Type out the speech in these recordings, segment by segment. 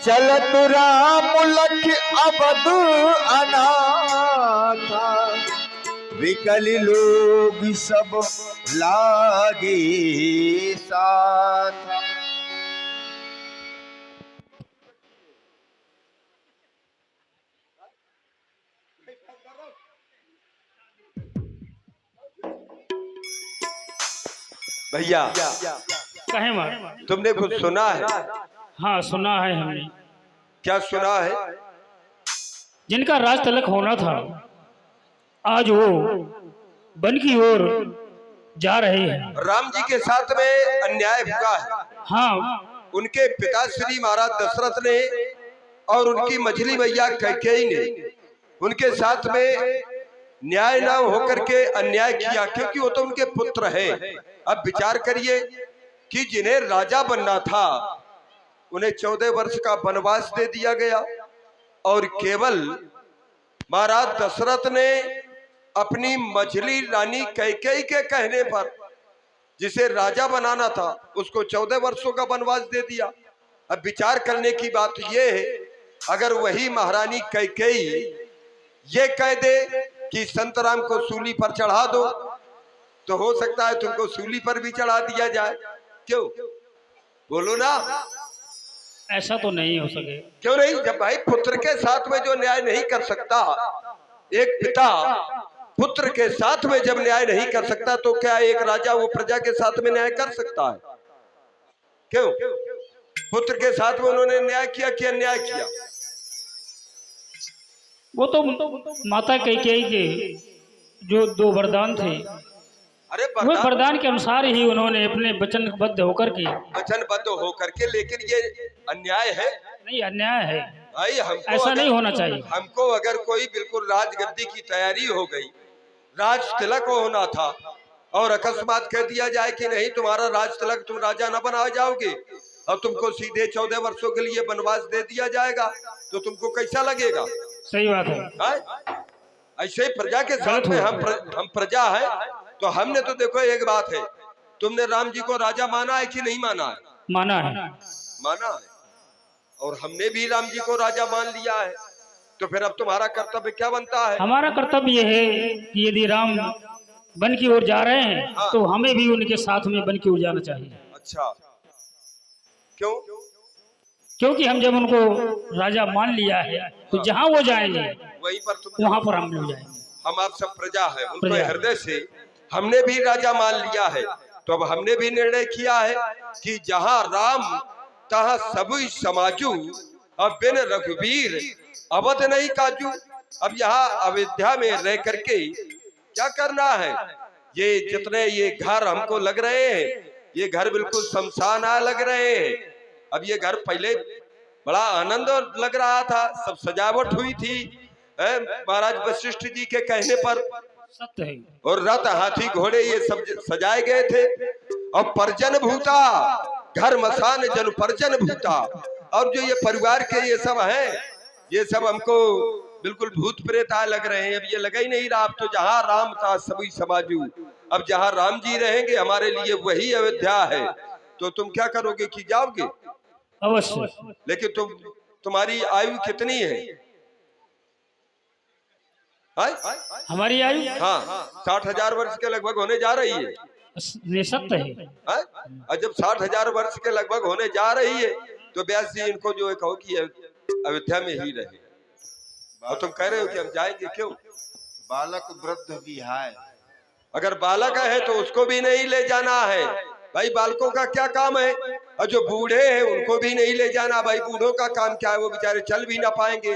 चलत राम लख अवध अनाथा, विकल लोग सब लागे साथ। भैया कहे मार तुमने कुछ सुना है? हाँ सुना है हमने। क्या सुना है? जिनका राज तिलक होना था आज वो वन की ओर जा रहे हैं। राम जी के साथ में अन्याय हुआ है। हाँ उनके पिता श्री महाराज दशरथ ने और उनकी मझली मैया कैकेयी ने उनके साथ में न्याय न होकर के अन्याय किया, क्योंकि वो तो उनके पुत्र हैं। अब विचार करिए कि जिन्हें राजा बनना था उन्हें 14 वर्ष का वनवास दे दिया गया, और केवल महाराज दशरथ ने अपनी मझली रानी कैकेयी के कहने पर जिसे राजा बनाना था उसको 14 वर्षों का वनवास दे दिया। अब विचार करने की बात यह है, अगर वही महारानी कैकेयी ये कह दे कि संत राम को सूली पर चढ़ा दो, तो हो सकता है तुमको सूली पर भी चढ़ा दिया जाए। क्यों? बोलो ना। ऐसा तो नहीं हो सके। क्यों नहीं? जब भाई पुत्र के साथ में जो न्याय नहीं कर सकता, एक पिता पुत्र के साथ में जब न्याय नहीं कर सकता, तो क्या एक राजा वो प्रजा के साथ में न्याय कर सकता है? क्यों? पुत्र के साथ में उन्होंने न्याय किया कि अन्याय किया? वो तो माता कैकेयी के जो 2 वरदान थे, अरे वो वरदान के अनुसार ही उन्होंने अपने वचनबद्ध होकर के लेकिन ये अन्याय है। नहीं, अन्याय है भाई हमको ऐसा नहीं होना चाहिए। हमको अगर कोई बिल्कुल राजगद्दी की तैयारी हो गई, राज तिलक होना था, और अकस्मात कह दिया जाए कि नहीं तुम्हारा राज तिलक, तुम राजा न बना जाओगे और तुमको सीधे 14 वर्षों के लिए वनवास दे दिया जाएगा, तो तुमको कैसा लगेगा? सही बात है। ऐसे ही प्रजा के साथ में हम प्रजा है, तो हमने तो देखो एक बात है, तुमने राम जी को राजा माना है कि नहीं माना है? माना है। माना है, और हमने भी राम जी को राजा मान लिया है। तो फिर अब तुम्हारा कर्तव्य क्या बनता है? हमारा कर्तव्य यह है कि यदि राम वन की ओर जा रहे हैं हाँ। तो हमें भी उनके साथ में वन की ओर जाना चाहिए। अच्छा, क्यों? क्योंकि हम जब उनको राजा मान लिया है तो जहाँ वो जाएंगे वहीं पर तुम वहाँ पर हम लोग जाएंगे। हम आप सब प्रजा है, उनको प्रजा। हृदय से हमने भी राजा मान लिया है। तो अब हमने भी निर्णय किया है कि जहाँ राम तहाँ सभी समाजू, अब बिन रघुवीर अवध नहीं काजू। अब यहाँ अयोध्या में रह करके क्या करना है? ये जितने ये घर हमको लग रहे हैं, ये घर बिल्कुल शमशान लग रहे हैं। अब ये घर पहले बड़ा आनंद लग रहा था, सब सजावट हुई थी महाराज वशिष्ठ जी के कहने पर, सत्य है। और रथ हाथी घोड़े ये सब सजाए गए थे। और परजन भूता घर मसान जन परजन भूता, और जो ये परिवार के ये सब हैं, ये सब हमको बिल्कुल भूत प्रेत लग रहे हैं। अब ये लगा ही नहीं रहा। अब तो जहाँ राम था सभी समाजू, अब जहाँ राम जी रहेंगे हमारे लिए वही अयोध्या है। तो तुम क्या करोगे कि जाओगे? अवश्य। लेकिन तुम्हारी आयु कितनी है? हमारी आयु हाँ 60,000 वर्ष के लगभग होने जा रही है। ये सत्य है। और जब 60,000 वर्ष के लगभग होने जा रही है, तो व्यास जी इनको जो है कहो कि अयोध्या में ही रहे। और तुम कह रहे हो कि हम जाएंगे, क्यों? बालक वृद्ध भी है। अगर बालक है तो उसको भी नहीं ले जाना है। भाई बालकों का क्या काम है? और जो बूढ़े हैं उनको भी नहीं ले जाना। भाई बूढ़ों का काम क्या है? वो बेचारे चल भी ना पाएंगे।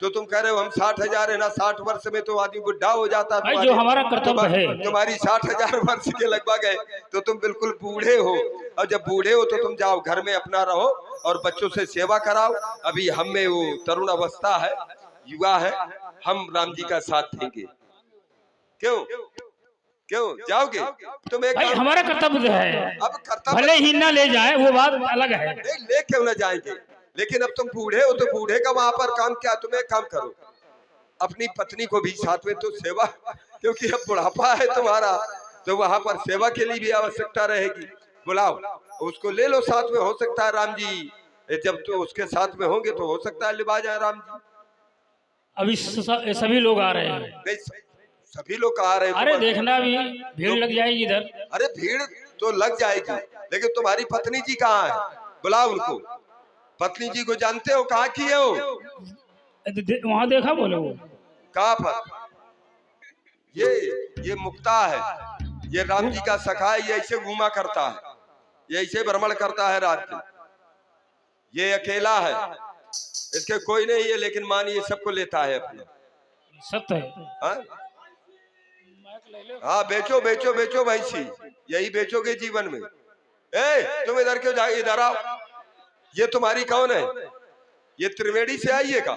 तो तुम कह रहे हो हम 60,000 है ना, 60 वर्ष में तो आदमी बुढ़ा हो जाता है। जो हमारा कर्तव्य है, तुम्हारी 60,000 वर्ष के लगभग है, तो तुम बिल्कुल बूढ़े हो। और जब बूढ़े हो तो तुम जाओ घर में अपना रहो और बच्चों से सेवा कराओ। अभी हम में वो तरुण अवस्था है, युवा है, हम राम जी का साथ देंगे। क्यों? क्यों जाओगे? तुम एक भाई हमारा कर्तव्य है। अब कर्तव्य भले ही ना ले जाए वो बात अलग है। नहीं, ले क्यों ना जाएंगे? लेकिन अब तुम बूढ़े हो तो बूढ़े का वहां पर काम क्या? तुम एक काम करो, अपनी पत्नी को भी साथ में तो सेवा, क्योंकि अब बुढ़ापा है तुम्हारा, तो वहां पर सेवा के लिए भी आवश्यकता रहेगी। बुलाओ उसको, ले लो साथ में। हो सकता है राम जी ये जब तो उसके साथ में होंगे तो हो सकता है लिबा जाए राम जी। अभी सभी लोग आ रहे हैं। नहीं, सभी लोग आ रहे हैं अरे तो- देखना भी, भीड़ लग जाएगी इधर। अरे भीड़ तो लग जाएगी, लेकिन तुम्हारी पत्नी जी कहाँ है? बुलाओ उनको। पत्नी जी को जानते हो, कहाँ की है वो? वहां देखा बोले वो। कहाँ पर? ये मुक्ता है, ये राम जी का सखा है। ये ऐसे घूमा करता है, ये ऐसे भ्रमण करता है रात में। ये अकेला है, इसके कोई नहीं है, लेकिन मान ये सबको लेता है अपने। सत्य है। हाँ हाँ, बेचो बेचो बेचो भैंसी, यही बेचोगे जीवन में। ए तुम इधर क्यों जाए? इधर आओ। ये तुम्हारी कौन है? ये त्रिवेणी से आई है का?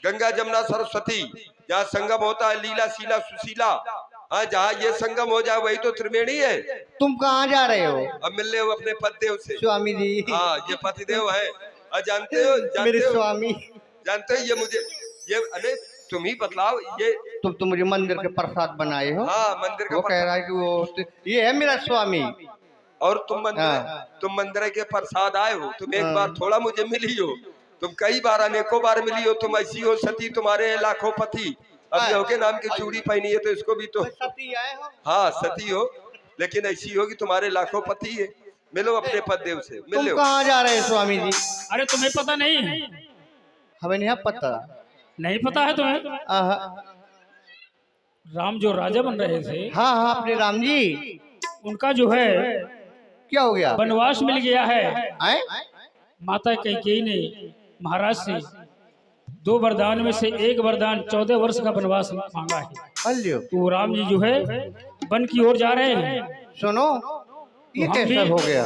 गंगा जमुना सरस्वती जहाँ संगम होता है, लीला शीला सुशीला, हाँ जहाँ ये संगम हो जाए वही तो त्रिवेणी है। तुम कहाँ जा रहे हो? अब मिलने हो अपने पतिदेव से। स्वामी जी। हाँ, ये पतिदेव है। जानते हो, मेरे जानते हो, स्वामी। जानते हो, ये मुझे ये अरे तुम ही बतलाओ। ये तुम तो मुझे मंदिर के प्रसाद बनाए हो। हाँ, मंदिर का वो कह रहा है कि वो ये है मेरा स्वामी। और तुम मंदिर के प्रसाद आए हो। तुम एक बार थोड़ा मुझे मिली हो, तुम कई बार अनेकों बार मिली हो। तुम ऐसी हो सती, तुम्हारे हैं लाखों पति। अब ये के नाम की चूड़ी पहनी है तो इसको भी तो सती आए हो। हाँ सती हो, लेकिन ऐसी होगी तुम्हारे लाखों पति है। मिलो अपने पतिदेव से, तुम मिलो। कहाँ जा रहे हो स्वामी जी? अरे तुम्हें पता नहीं है? हमें नहीं पता। नहीं पता है तुम्हें? राम जो राजा बन रहे थे, हाँ हाँ अपने राम जी, उनका जो है क्या हो गया? वनवास मिल गया है। आए? माता कैकेयी ने महाराज से 2 वरदान में से एक वरदान 14 वर्ष का वनवास मांगा है। अल्यो। तो राम जी जो है वन की ओर जा रहे हैं। सुनो, ये हम कैसा भी- हो गया?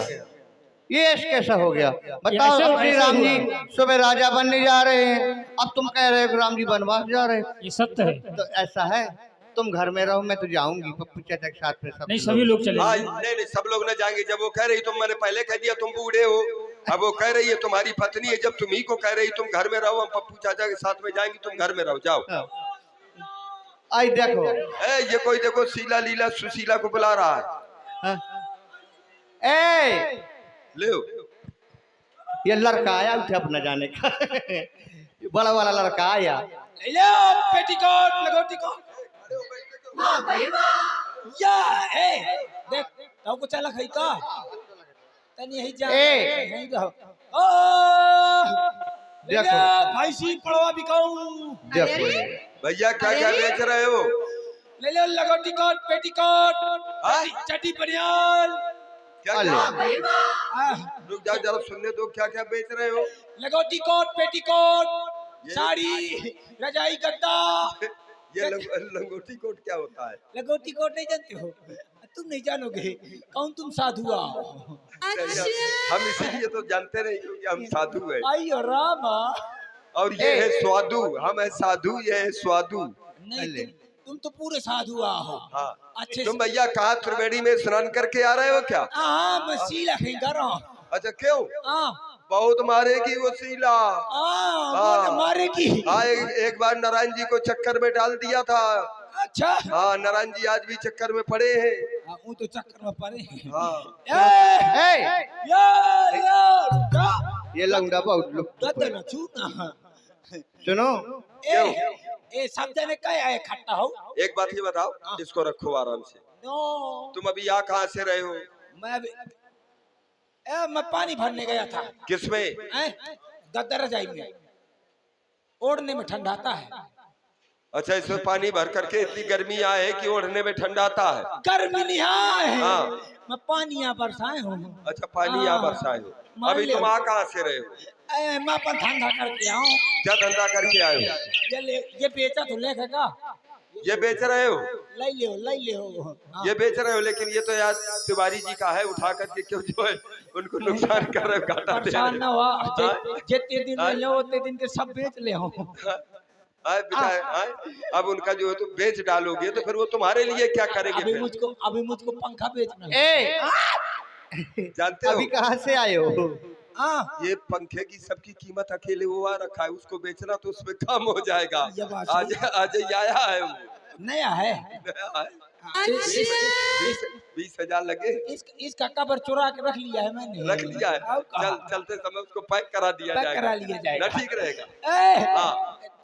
ये कैसा हो गया? बताओ। ऐसे- अपने ऐसे राम हुआ। जी सुबह राजा बनने जा रहे हैं, अब तुम कह रहे हो कि राम जी वनवास जा रहे हैं। ये सत्य है। तो ऐसा है, तुम घर में रहो, मैं तो जाऊंगी पप्पू चाचा के साथ में। सब नहीं, सभी लोग चले। हाँ नहीं नहीं, सब लोग न जाएंगे। जब वो कह रही, तुम मैंने पहले कह दिया तुम बूढ़े हो। अब वो कह रही है तुम्हारी पत्नी है, जब तुम ही को कह रही तुम घर में रहो, हम पप्पू चाचा के साथ में जाएंगे, तुम घर में रहो, जाओ। आई देखो। ये कोई देखो शीला लीला सुशीला को बुला रहा है। ए, ले ये लड़का आया उठे अपना जाने का। ये बड़ा वाला लड़का आया। पेटीकोट लगोटीकोट या है देख तो को चला खई का तनी यही जा ए! यही रहो। ओ देखो। भाई सी पड़वा बिकाऊं। देखो भैया क्या क्या बेच रहे हो? ले लो लगोटीकोट पेटीकोट हाँ? चटी बनियान क्या अले। क्या? रुक जाओ जरा सुनने दो, क्या क्या बेच रहे हो? लगोटीकोट पेटीकोट साड़ी रजाई गद्दा। ये लंगोटी कोट क्या होता है? लगोटीकोट नहीं जानते हो? तुम नहीं जानोगे, कौन तुम साधु आओ। हम इसीलिए तो जानते नहीं क्योंकि हम साधु है। आइयो रामा। और ये है स्वादु, हम है साधु, ये है स्वादु। नहीं तुम तो पूरे साधु आओ। हाँ अच्छे तुम भैया कहाँ त्रिवेणी में स्नान करके आ रहे हो क्या? हाँ मैं सीला कर रहा हूँ। अच्छा क्यों? हाँ बहुत मारेगी वो शीला। हाँ मारेगी। हाँ एक बार नारायण जी को चक्कर में डाल दिया था। अच्छा हाँ नारायण जी आज भी चक्कर में पड़े हैं। हाँ, वो तो चक्कर में पड़े हैं। हाँ ए, ए, यार ये लंगड़ा बहुत लोग गद्दा न छूना। सुनो। ए सब जने क्या है खट्टा हो? एक बात ये बताओ, इसको रखो आराम से। नो तुम अभी यहाँ कहाँ से रहे हो? मैं पानी भरने गया था। किसमें? गद्दा रजाई में ओढ़ने में ठंडाता है। अच्छा इसमें पानी भर करके इतनी गर्मी आए कि ओढ़ने में ठंडा आता है। गर्मी नहीं है। हाँ। मैं पानी यहाँ बरसाए हूँ। अच्छा पानी यहाँ बरसाए हो। मान अभी ले। तुम यहाँ कहाँ से रहे हो? मैं अपन धंधा करके आऊँ। क्या धंधा करके आए हो? ये बेचा तो लेखेगा। ये बेच रहे हो? ले ले हाँ। ये बेच रहे हो, लेकिन ये तो यार तिवारी जी का है, उठा करके क्यों जो है उनको नुकसान कर रहे हो, घाटा दे परेशान रहे न हो। हुआ। जितने दिन ले लो उतने दिन के सब बेच ले हो। अब उनका जो है तो बेच डालोगे तो फिर वो तुम्हारे लिए क्या करेंगे फिर? अभी मुझको पंखा बेचना है। ए, जानते हो अभी कहाँ से आए हो? हाँ ये पंखे की सबकी कीमत अकेले वो आ रखा है, उसको बेचना तो उसमें कम हो जाएगा। ये बात आज आज ये आया है वो। नया है। नया है। 20,000 लगे। इसका कबर चुरा के रख लिया है मैंने। रख लिया है। और कहा? चल चलते समय उसको पैक करा दिया पैक जाएगा। करा लिया जाएगा। ना ठीक रहेगा। हाँ।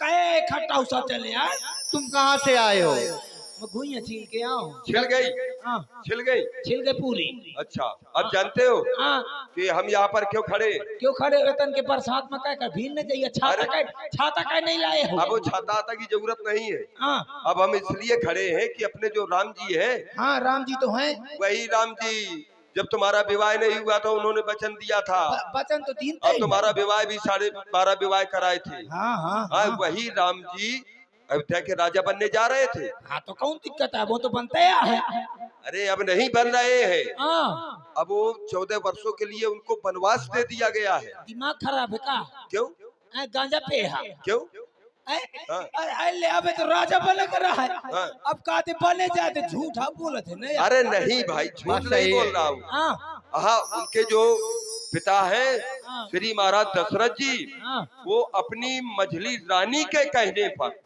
कहे इकट्ठा उसा चले यार। तुम कहाँ से आए हो? मैं घुइया छील के आऊं। छिल गई। हाँ छिल गई। छिल गई पूरी। अच्छा अब जानते हो हाँ कि हम यहाँ पर क्यों खड़े? क्यों खड़े वेतन के बरसात में क्या कर भीड़ नहीं चाहिए। छाता का नहीं लाए हो। अब वो छाता आता की जरूरत नहीं है। हाँ अब हम इसलिए खड़े हैं कि अपने जो राम जी है, हाँ राम जी तो हैं। वही राम जी जब तुम्हारा विवाह नहीं हुआ तो उन्होंने वचन दिया था। वचन तो दिन अब तुम्हारा विवाह भी 12.5 विवाह कराए थे। हाँ हाँ हाँ वही राम जी अयोध्या के राजा बनने जा रहे थे। हाँ तो कौन दिक्कत है, वो तो बनते हैं। अरे अब नहीं बन रहे हैं। हाँ अब वो 14 वर्षों के लिए उनको वनवास दे दिया गया है। दिमाग खराब है का? क्यों? गांजा पे है। क्यों? ले अबे तो राजा बने कर रहा है। हाँ। अब कहते बने जाते झूठा बोलत है नहीं। अरे नहीं भाई झूठ नहीं बोल रहा हूँ। हाँ हाँ उनके जो पिता है हाँ। श्री महाराज दशरथ जी, हाँ। वो अपनी मझली रानी के कहने पर,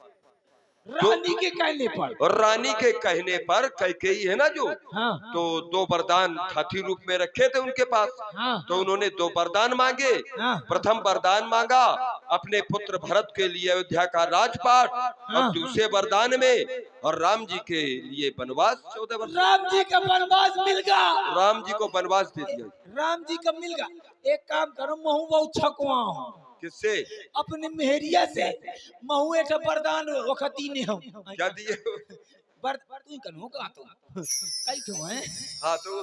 रानी के कहने पर, और रानी के कहने पर कैकेयी है ना जो, हाँ तो 2 वरदान हाथी रूप में रखे थे उनके पास। हाँ तो उन्होंने 2 वरदान मांगे। हाँ। प्रथम वरदान मांगा अपने पुत्र भरत के लिए अयोध्या का राजपाट, हाँ। और दूसरे वरदान में और राम जी के लिए वनवास 14 वर्ष। राम जी का वनवास मिल गया। राम जी को वनवास दे दिया। राम जी का मिल गया। एक काम करो महू बहुत छकवा हूँ किससे? अपने मेहरिया से। महू एक वरदान वखती ने हम क्या दिए? तू कनो का तुम कई तो है। हाँ तो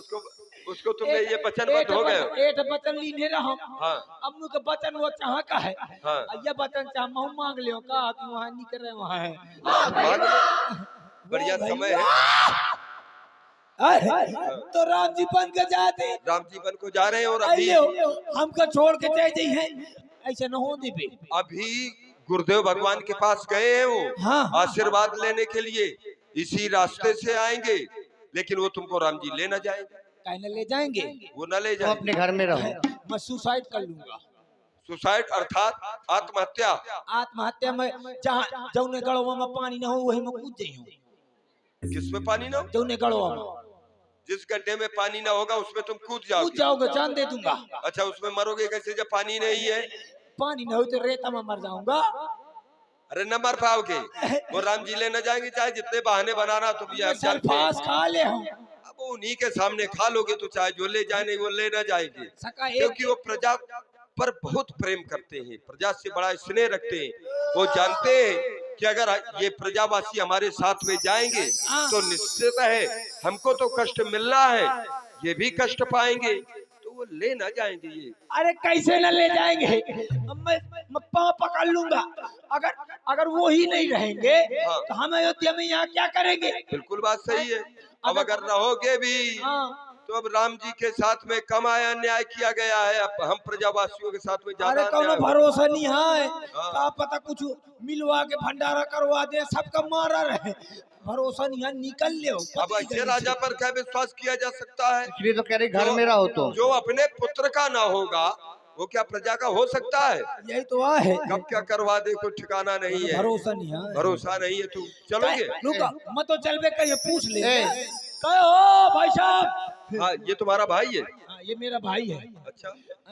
उसको तुमने ये वचनबद्ध हो गए। एक वचन लीने रहा। हाँ अब मुझे वचन वो चाह का है। हाँ ये वचन चाह महू मांग लियो का तू वहां निकल रहे वहां है। मांग लो। बढ़िया समय है। तो राम जी बन के जाते। राम जीवन को जा रहे हैं और अभी हमको छोड़ के जाए जाई है ऐसे न हो देबे। अभी गुरुदेव भगवान के पास गए हैं वो। हाँ। आशीर्वाद लेने के लिए इसी रास्ते से आएंगे, लेकिन वो तुमको राम जी ले न जाएंगे। कहने ले जाएंगे वो न ले तुम जाएंगे। अपने घर में रहो। मैं सुसाइड कर लूंगा। सुसाइड अर्थात आत्महत्या। आत्महत्या में जहाँ जौने गड़वा में पानी न हो वही में कूद जाई हूँ। किसमें पानी न हो? जौने गड़वा में जिस गड्ढे में पानी ना होगा उसमें तुम कूद कूद जाओगे। जाओगे जान दे दूंगा। अच्छा उसमें मरोगे कैसे जब पानी नहीं है? पानी न हो तो रेता में मर जाऊंगा। अरे न मर पाओगे। वो राम जी ले न जाएंगे चाहे जितने बहाने बनाना तुम ये सल्फास खा ले हम। अब उन्हीं के सामने खा लोगे तो चाहे जो ले जाने वो ले न जाएंगे, सका एक क्योंकि वो प्रजा पर बहुत प्रेम करते हैं, प्रजा से बड़ा स्नेह रखते हैं। वो जानते हैं कि अगर ये प्रजावासी हमारे साथ में जाएंगे तो निश्चित है हमको तो कष्ट मिलना है, ये भी कष्ट पाएंगे, तो वो ले ना जाएंगे ये। अरे कैसे न ले जाएंगे? मैं पाँव पकड़ लूंगा। अगर वो ही नहीं रहेंगे हाँ। तो हम अयोध्या में यहाँ क्या करेंगे? बिल्कुल बात सही है। अब अगर रहोगे भी हाँ। तो अब राम जी के साथ में कम आया अन्याय किया गया है, अब हम प्रजावासियों के साथ में अरे ज्यादा कौनो अन्याय। भरोसा नहीं है। हाँ। का पता कुछ मिलवा के भंडारा करवा दे, सबका मारा रहे। भरोसा नहीं है, निकल ले। अब ऐसे राजा पर क्या विश्वास किया जा सकता है? इसलिए तो कह रहे घर में रहो तुम। जो अपने पुत्र का ना होगा वो क्या प्रजा का हो सकता है? यही तो है। कब क्या करवा दे कोई ठिकाना नहीं है। भरोसा नहीं है। भरोसा नहीं है। तू चलोगे? रुका मत तो चलबे कहिए पूछ ले। कहो भाई साहब। हाँ ये तुम्हारा भाई है। हाँ, ये मेरा भाई है। अच्छा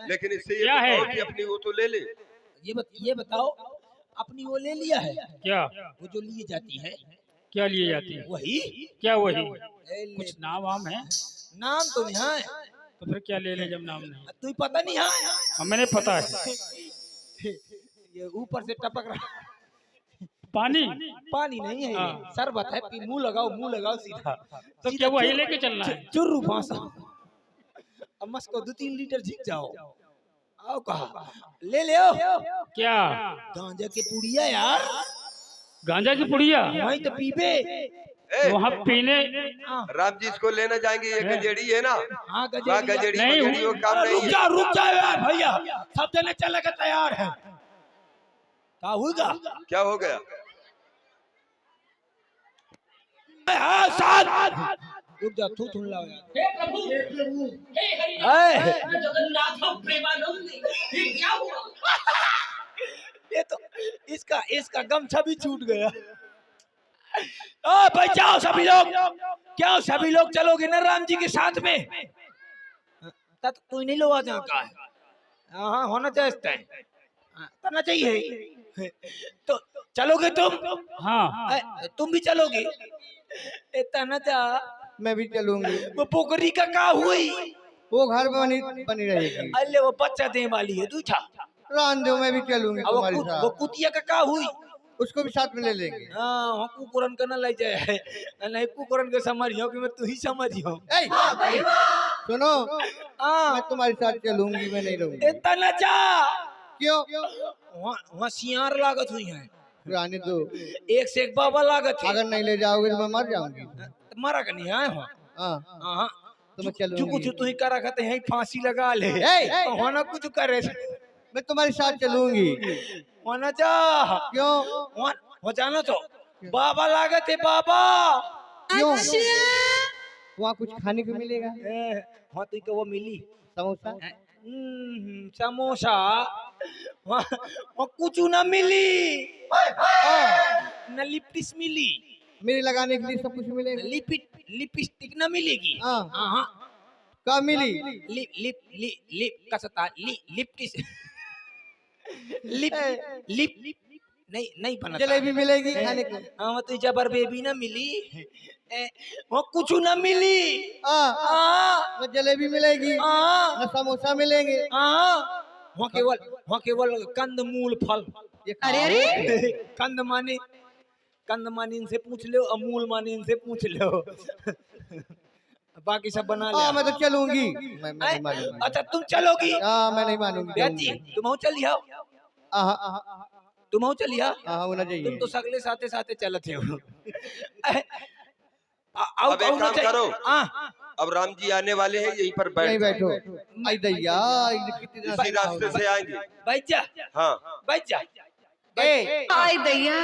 लेकिन इससे ये क्या है? बताओ कि अपनी वो तो ले ले। ये बताओ अपनी वो ले लिया है क्या वो जो लिए जाती है क्या लिए जाती है? वही क्या वही? ले। कुछ नाम वाम है? नाम तो नहीं है। तो फिर क्या ले ले जब नाम नहीं? तुझे पता नहीं है? मैंने पता है। ये ऊपर से टपक रहा पानी पानी नहीं है। हाँ। शरबत है। मुंह लगाओ सीधा। तो क्या वही लेके चलना है? चुर्रू फांसा। अब मस्को 2-3 लीटर झिक जाओ। आओ कहा ले ले आओ। क्या गांजा के पुड़िया यार। गांजा की पुड़िया? वही तो पीबे। ए, वहाँ पीने हाँ राम जी इसको लेना जाएंगे। ये गजेड़ी है ना? हाँ हाँ गजेड़ी। गजेड़ी नहीं, गजेड़ी वो काम नहीं है। रुक जा यार भैया। सब जने चलने के तैयार है। क्या होगा? क्या हो गया? रुक जा थू थू लाओ यार। हे प्रभु हे हरि जगन्नाथ प्रेमानंद ये क्या हुआ? ये तो इसका गमछा भी छूट गया। ओ भाई जाओ सभी लोग, क्या सभी लोग चलोगे ना राम जी के साथ में? तब तू नहीं लो आ जा का हाँ होना चाहिए इस टाइम, करना चाहिए। तो चलोगे तुम? हाँ तुम भी चलोगे? इतना ना जा, मैं भी चलूंगी। वो पोखरी का हुई? वो घर में बनी बनी रहेगी। अल्ले वो बच्चा दे वाली है दूठा। रहने दो, मैं भी चलूंगी अब तुम्हारे वो साथ। कुतिया का हुई? उसको भी साथ में ले लेंगे। हाँ हाँ कुकुरन का ना ले जाए, नहीं कुकुरन के समझियो कि मैं तू ही समझियो। ए, सुनो, हाँ मैं तुम्हारे साथ चलूंगी, मैं नहीं रहूंगी। इतना ना जा, क्यों? वहाँ सियार लागत हुई है, रहने दो। एक से एक बाबा लागत है। अगर नहीं ले जाओगे तो मैं मर जाऊंगी। मारा का नहीं है वहाँ। हाँ, हाँ तो मैं जो चलूंगी। कुछ तू ही करा करते हैं फांसी लगा ले, ए! वहाँ कुछ करे मैं तुम्हारे साथ चलूंगी। वहाँ जा, क्यों? वहाँ जाना तो बाबा लागत है बाबा। क्यों? वहाँ कुछ खाने को मिलेगा? वहाँ तो को वो मिली समोसा? समोसा, वहाँ कुछ ना मिली, न लिपटिस मिली, मेरे लगाने के लिए सब कुछ मिलेगा। लिपस्टिक ना मिलेगी। हाँ। हाँ कब मिली? लिप लिप लिप लिप का सता लिपटिस लिप लिप नहीं नहीं बना। जलेबी मिलेगी खाने को? हाँ वो तो जबर बेबी ना मिली, वो कुछ ना मिली। हाँ, न जलेबी मिलेगी, न समोसा मिलेंगे। वहाँ केवल कंद मूल फल। अरे कंद माने इनसे पूछ लो, अमूल माने इनसे पूछ लो। बाकी सब बना ले। मैं तो चलूंगी। मैं नहीं मानूंगी। अच्छा तुम चलोगी? हाँ, मैं नहीं मानूंगी। बेटी तुम चलिए, तुम चलिए। हाँ, होना चाहिए। तुम तो सगले साथे साथे चलते हो। अब एक काम करो, अब राम जी आने वाले हैं, यहीं पर नहीं बैठ बैठो। आई दैया, कितनी देर इसी रास्ते से आएंगे। बैठ जा, हाँ, बैठ जा। आई दैया।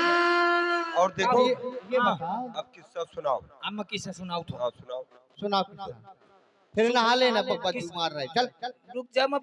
और देखो ये बताओ। अब किस्सा सुनाओ। अम्मा किस्सा सुनाओ तो। हाँ सुनाओ। सुना फिर नहा लेना, पप्पा तू मार रहा है। चल रुक जा, मैं